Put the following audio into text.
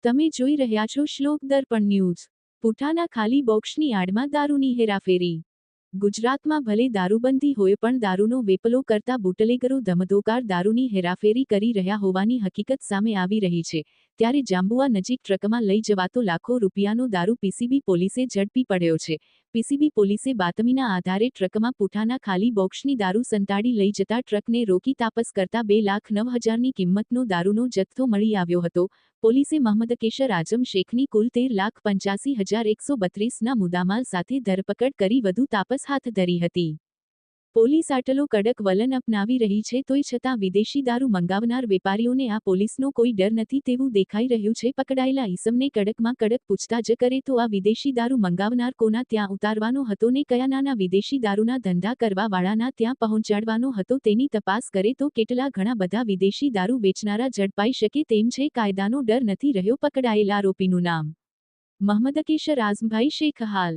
તમે જોઈ રહ્યા છો શ્લોક દર્પણ ન્યૂઝ। પુઠાના ખાલી બોક્સની આડમાં દારૂની હેરાફેરી। ગુજરાતમાં ભલે દારૂબંધી હોય પણ દારૂનો વેપલો કરતા બુટલેગરો ધમધોકાર દારૂની હેરાફેરી કરી રહ્યા હોવાની હકીકત સામે આવી રહી છે। ત્યારે જાંબુઆ નજીક ટ્રકમાં લઈ જવાતો લાખો રૂપિયાનો દારૂ પીસીબી પોલીસે ઝડપી પડ્યો છે। પીસીબી પોલીસે બાતમીના આધારે ટ્રકમાં પુઠાના ખાલી બોક્સની દારૂ સંતાડી લઈ જતા ટ્રકને રોકી તપાસ કરતા 2,09,000ની કિંમતનો દારૂનો જથ્થો મળી આવ્યો હતો। પોલીસે મહમદકેશર આઝમ શેખની કુલ 13,85,132ના મુદ્દામાલ સાથે ધરપકડ કરી વધુ તપાસ હાથ ધરી હતી। પોલીસ આટલો કડક વલણ અપનાવી રહી છે તોય છતાં વિદેશી દારૂ મંગાવનાર વેપારીઓને આ પોલીસનો કોઈ ડર નથી તેવું દેખાઈ રહ્યું છે। પકડાયેલા ઈસમને કડકમાં કડક પૂછતાછ કરે તો આ વિદેશી દારૂ મંગાવનાર કોના ત્યાં ઉતારવાનો હતો ને કયા નાના વિદેશી દારૂના ધંધા કરવા વાળાના ત્યાં પહોંચાડવાનો હતો તેની તપાસ કરે તો કેટલા ઘણા બધા વિદેશી દારૂ વેચનારા ઝડપાઈ શકે તેમ છે। કાયદાનો ડર નથી રહ્યો। પકડાયેલા આરોપીનું નામ મહમદકેશર આઝમભાઈ શેખ। હાલ